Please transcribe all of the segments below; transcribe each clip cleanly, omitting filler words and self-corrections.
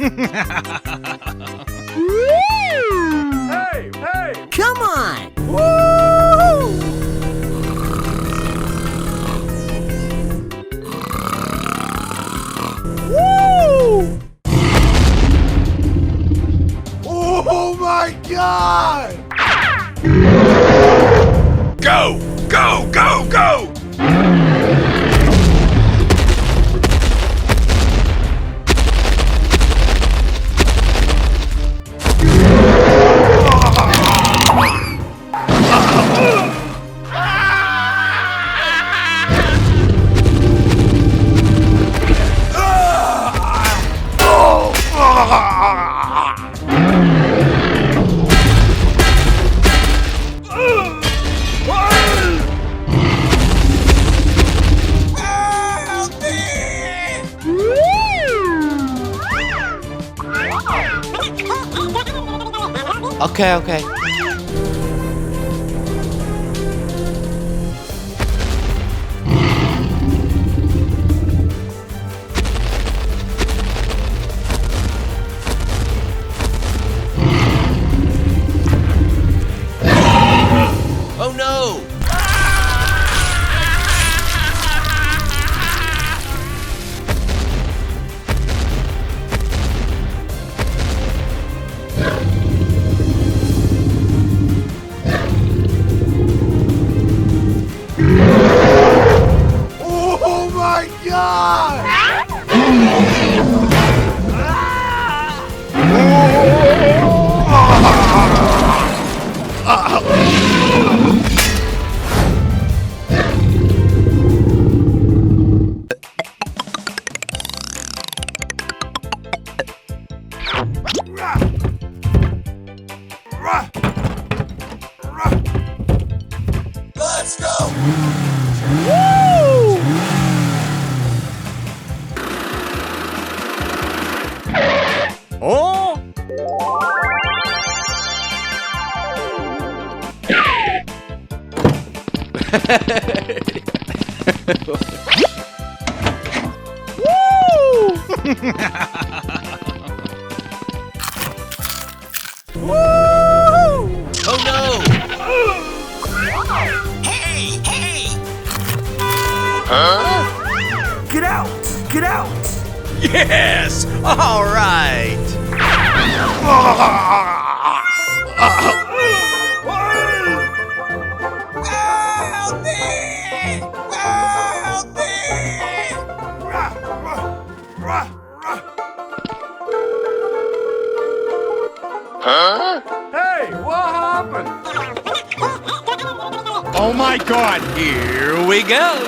Hey, hey! Come on! Woo! Woo! Oh my God! Go! Go! Go! Go! Okay, okay. Oh no! Oh my God! Let's go! Woo! Oh! Woo! Oh no! Hey! Hey! Huh? Get out! Get out! Yes! All right! Help me! Help Huh? Hey, what happened? Oh my God! Here we go!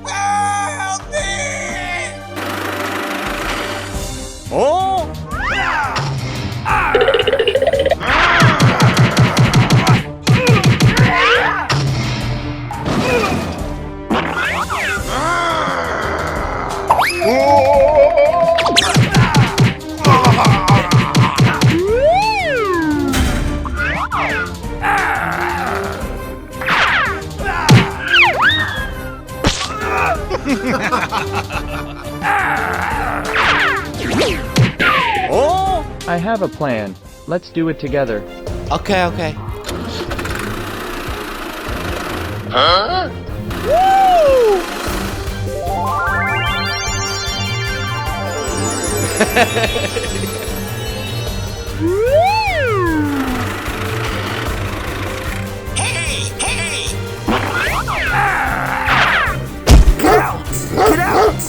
Help me! Oh! Oh! I have a plan. Let's do it together. Okay, okay. Huh? Woo! Hey! Hey! Get out! Get out!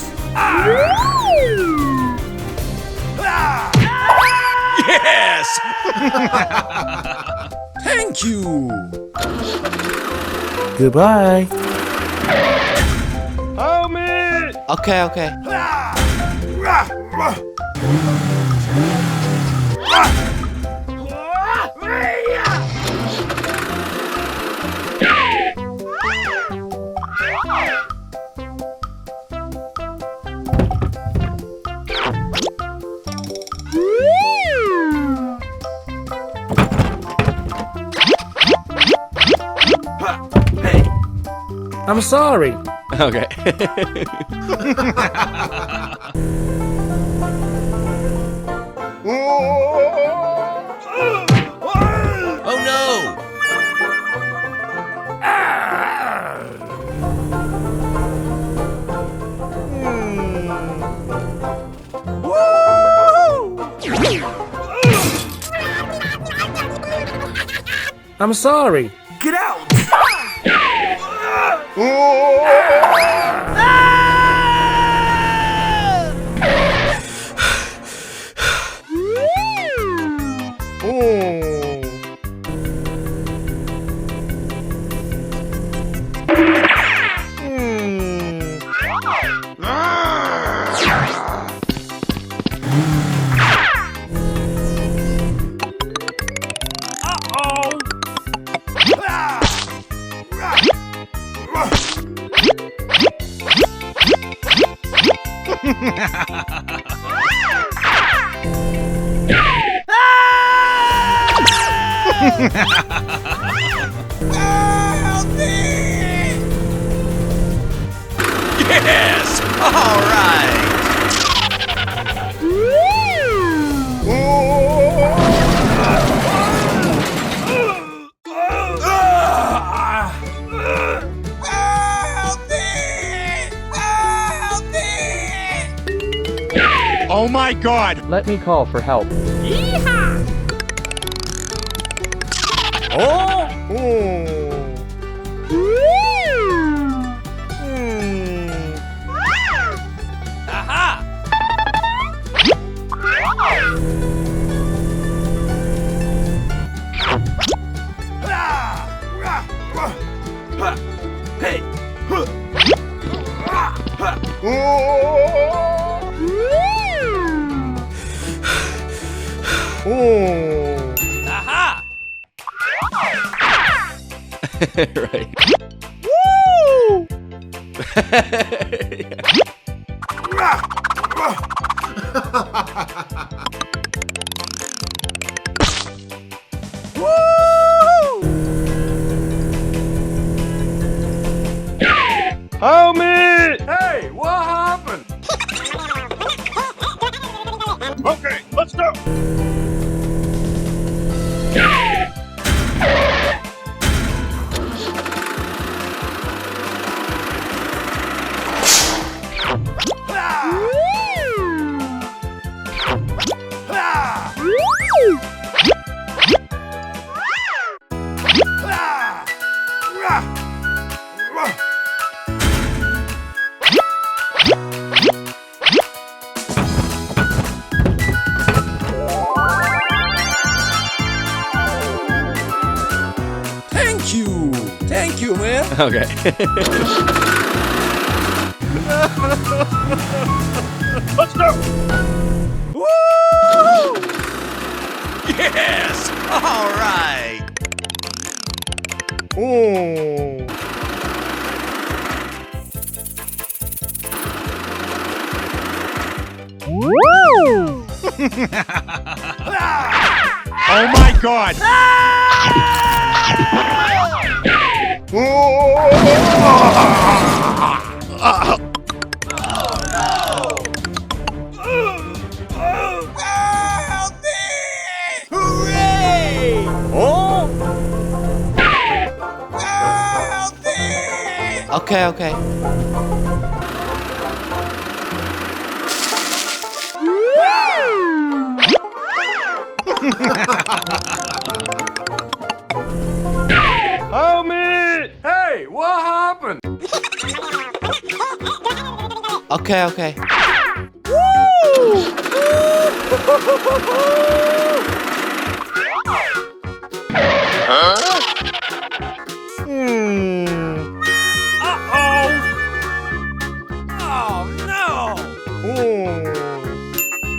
Yes! Thank you! Goodbye. Homie! Okay, okay. I'm sorry. Okay. I'm sorry. Get out! Yes! All right! Oh my God! Let me call for help. Aha! Aha! Right. Help me! Hey, what happened? Okay, let's go! Thank you! Thank you, man! Okay. Let's go! Woo! Yes! All right! Oh my God! Okay, okay. Help me! Hey, what happened? Okay, okay. Oh no!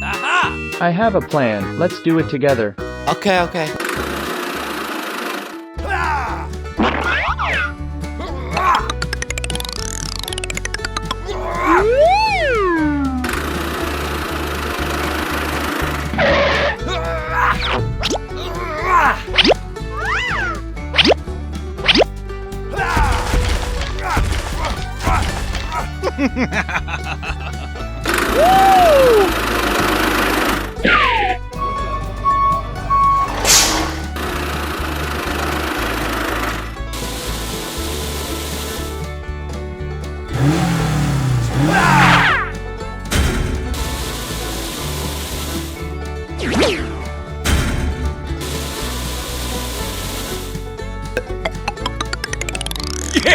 Aha! I have a plan. Let's do it together. Okay, okay.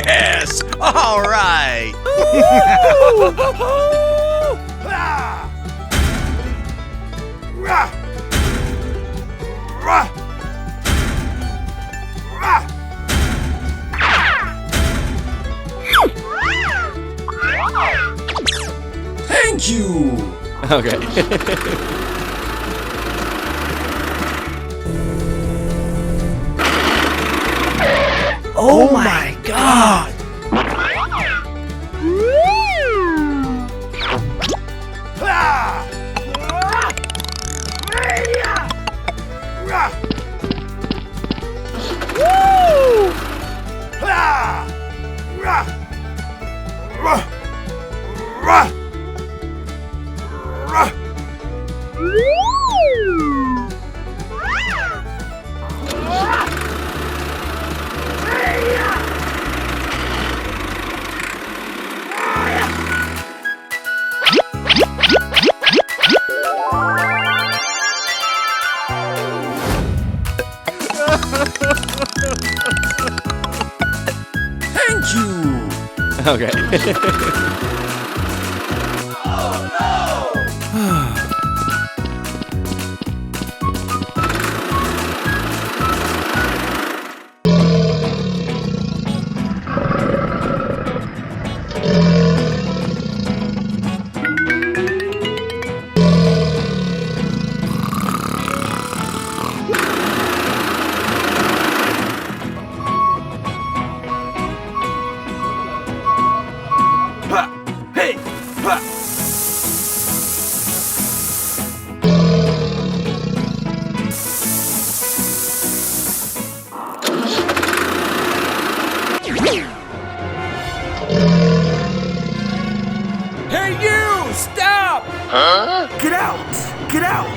Yes! All right! Thank you! Okay. Oh my god! Thank you! Okay. Hey you! Stop! Huh? Get out! Get out!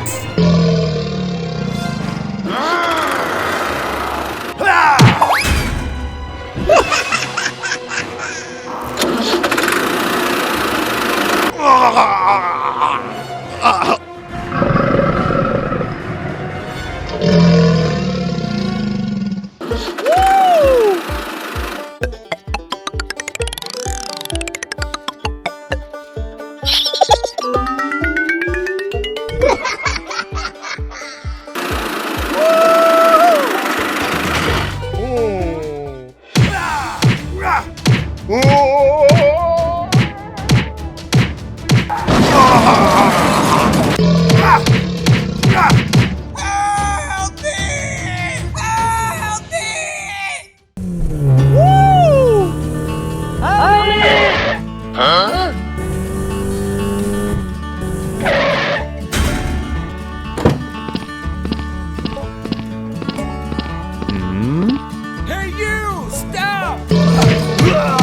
Hey you! Stop!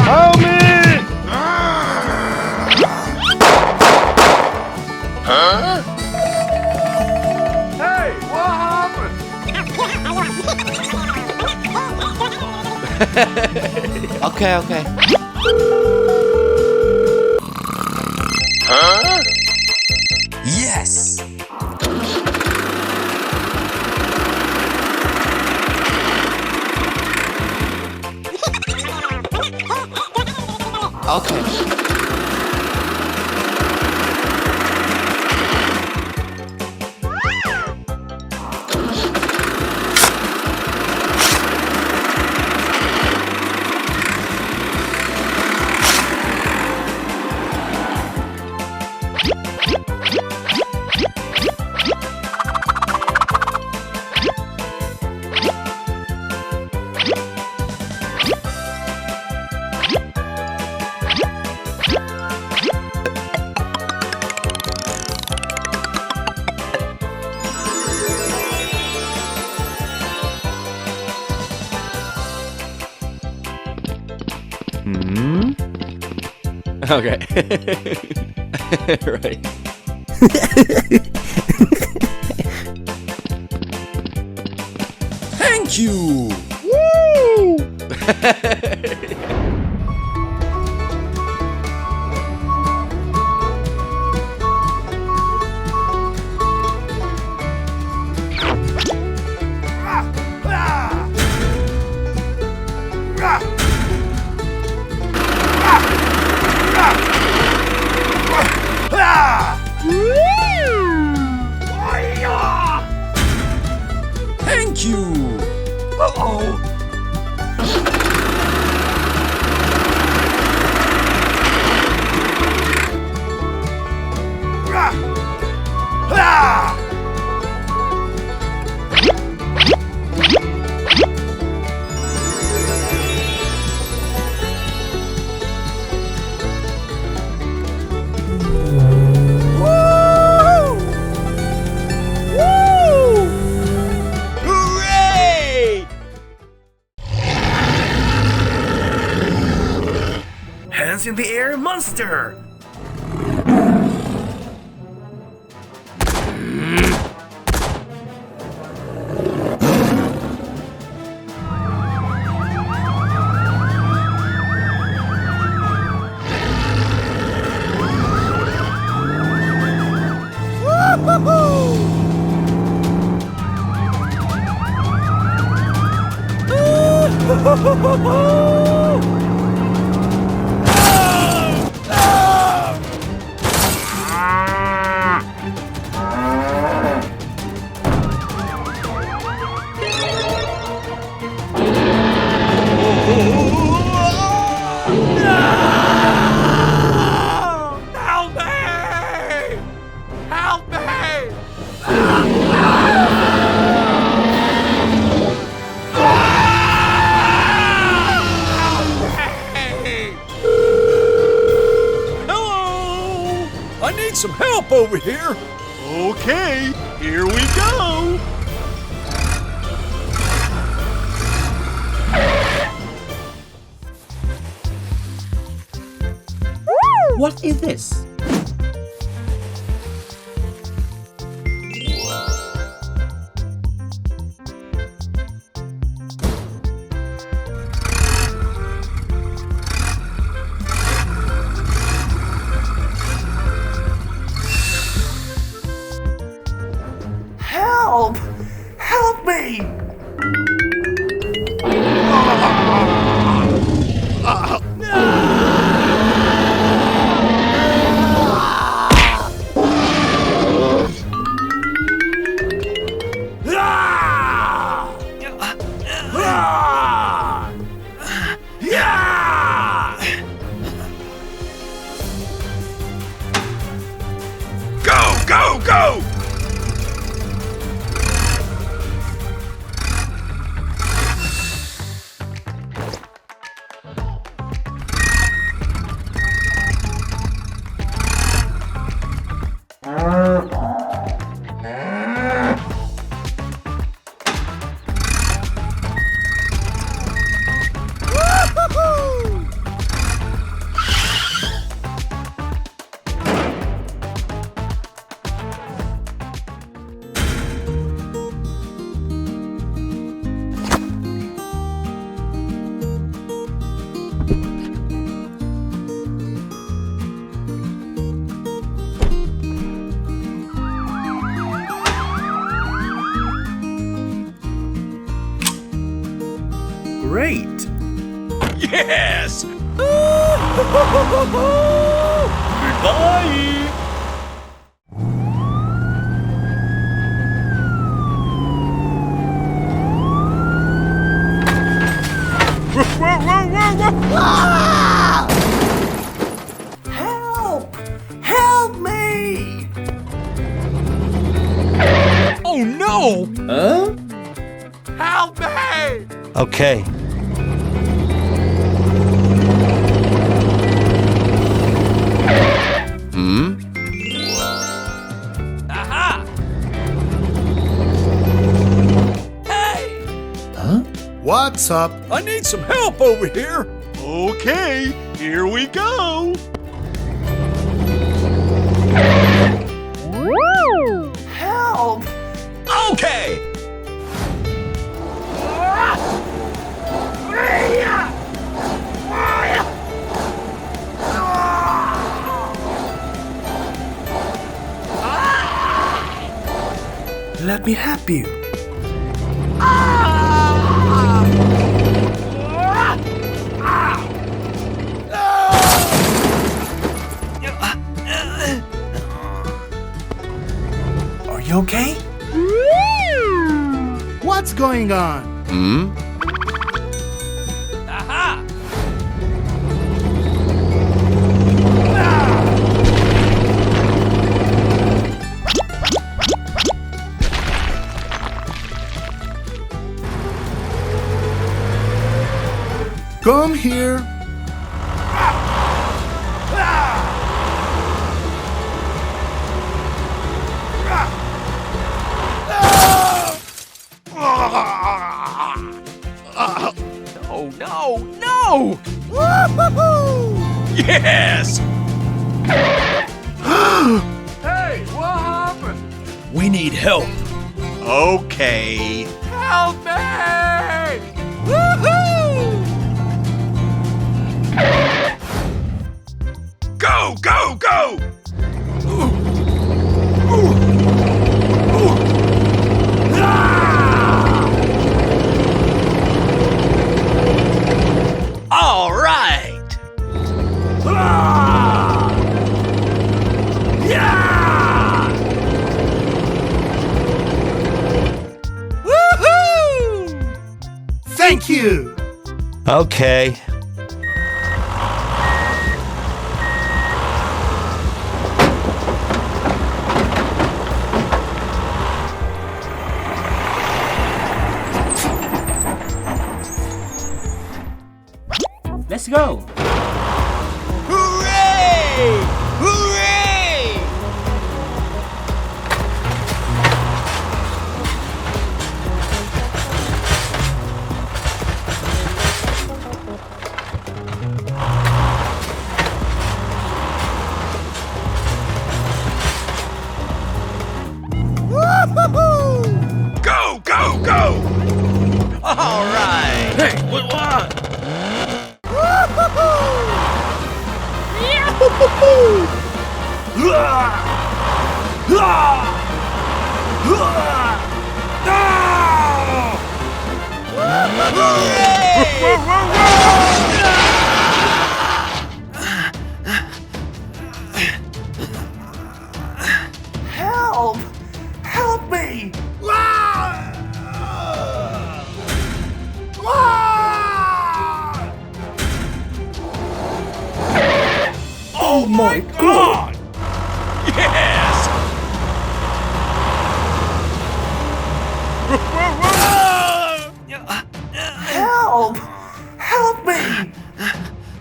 Help me! Hey, what happened? Okay, okay. Yes! Okay. Okay. Right. Thank you! hands in the air monster! Help me! Help me! Hello! I need some help over here. Okay, here we go. What is this? Help! Help me! Go, go, go! Great! Yes! Goodbye! Help! Help me! Oh no! Help me! Okay. Aha! Hey! What's up? I need some help over here. Okay, here we go. Help! Okay. Let me help you. Are you okay? What's going on? Aha! Come here. Oh no, no! Yes! Hey, what happened? We need help. Okay. Help me! Go, go, go! All right. Thank you. Okay. Let's go. Hooray! Hooray! Go, go, go! All right. Hey, what? Help! Help me! Oh my God! Yes! Help! Help me!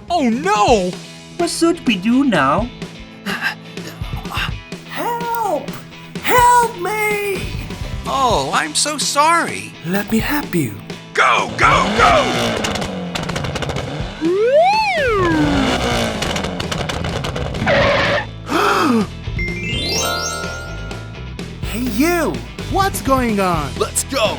Oh no! What should we do now? Help! Help me! Oh, I'm so sorry. Let me help you. Go, go, go! Hey, you. What's going on? Let's go!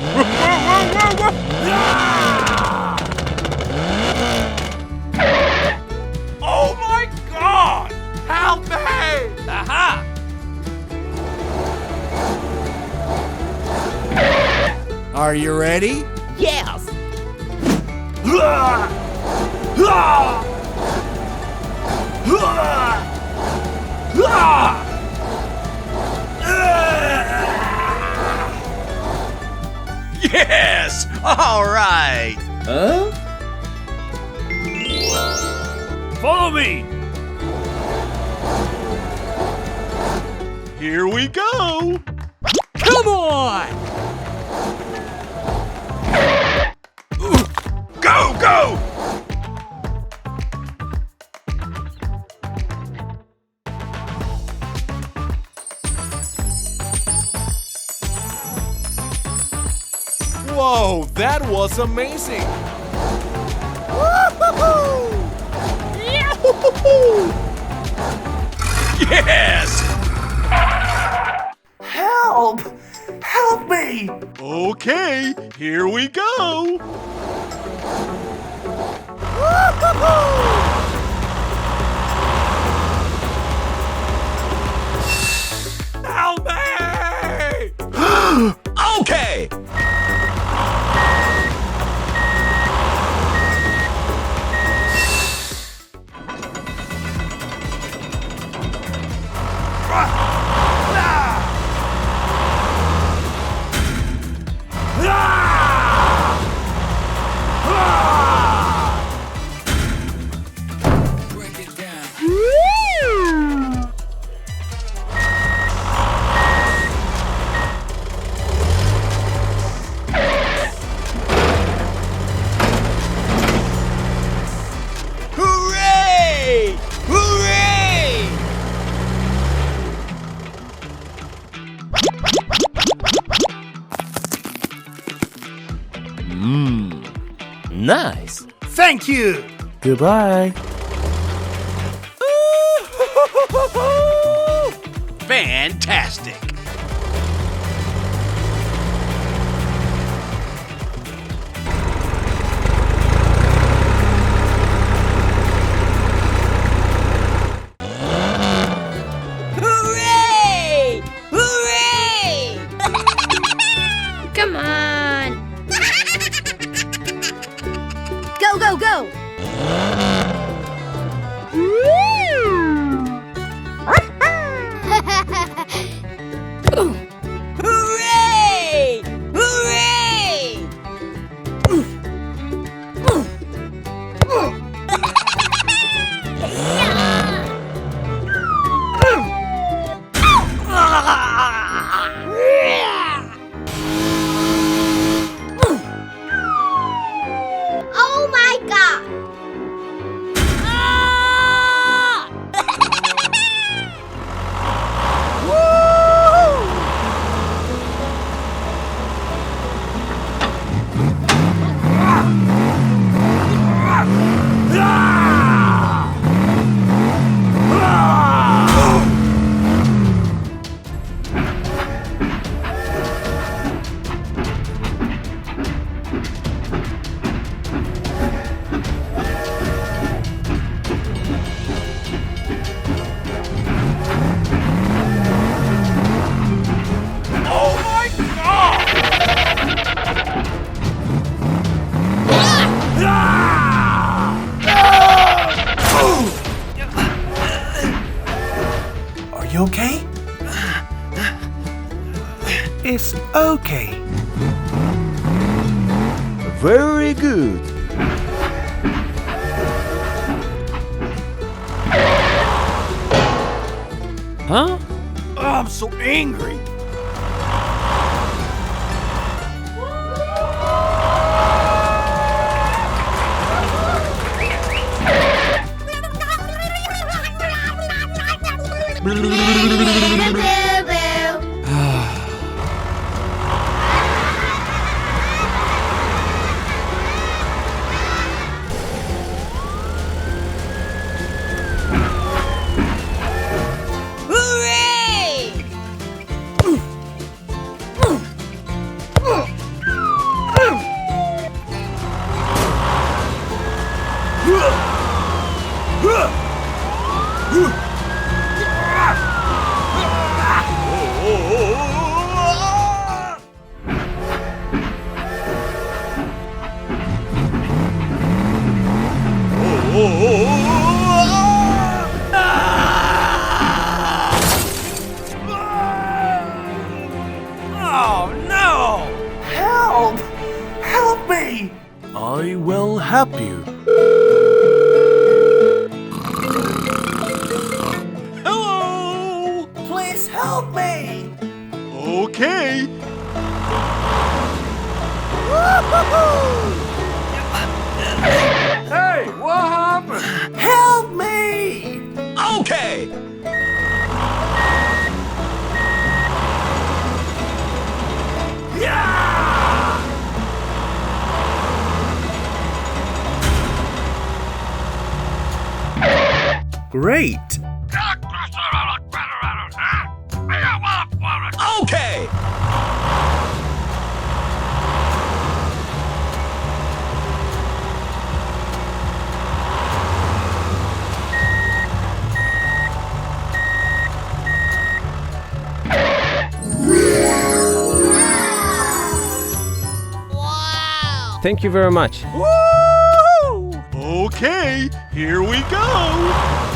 Oh my God! Help me! Aha! Are you ready? Yes. Yes! All right! Huh? Follow me! Here we go! Come on! Go, go! Whoa, that was amazing! Yes! Help! Help me! Okay, here we go! Help me! Okay! Hooray! Hooray! Nice. Thank you. Goodbye. Woohoo! Fantastic! Hooray! Hooray! Come on! Go, go, go! Hooray! Hooray! Oh my god! Are you okay? It's okay. Very good. Huh? Oh, I'm so angry. Hooray! Oh no! Help! Help me! I will help you. Hello! Please help me! Okay. Hey, what happened? Help me! Okay. Yeah! Great! Okay. Thank you very much. Woo! Okay, here we go.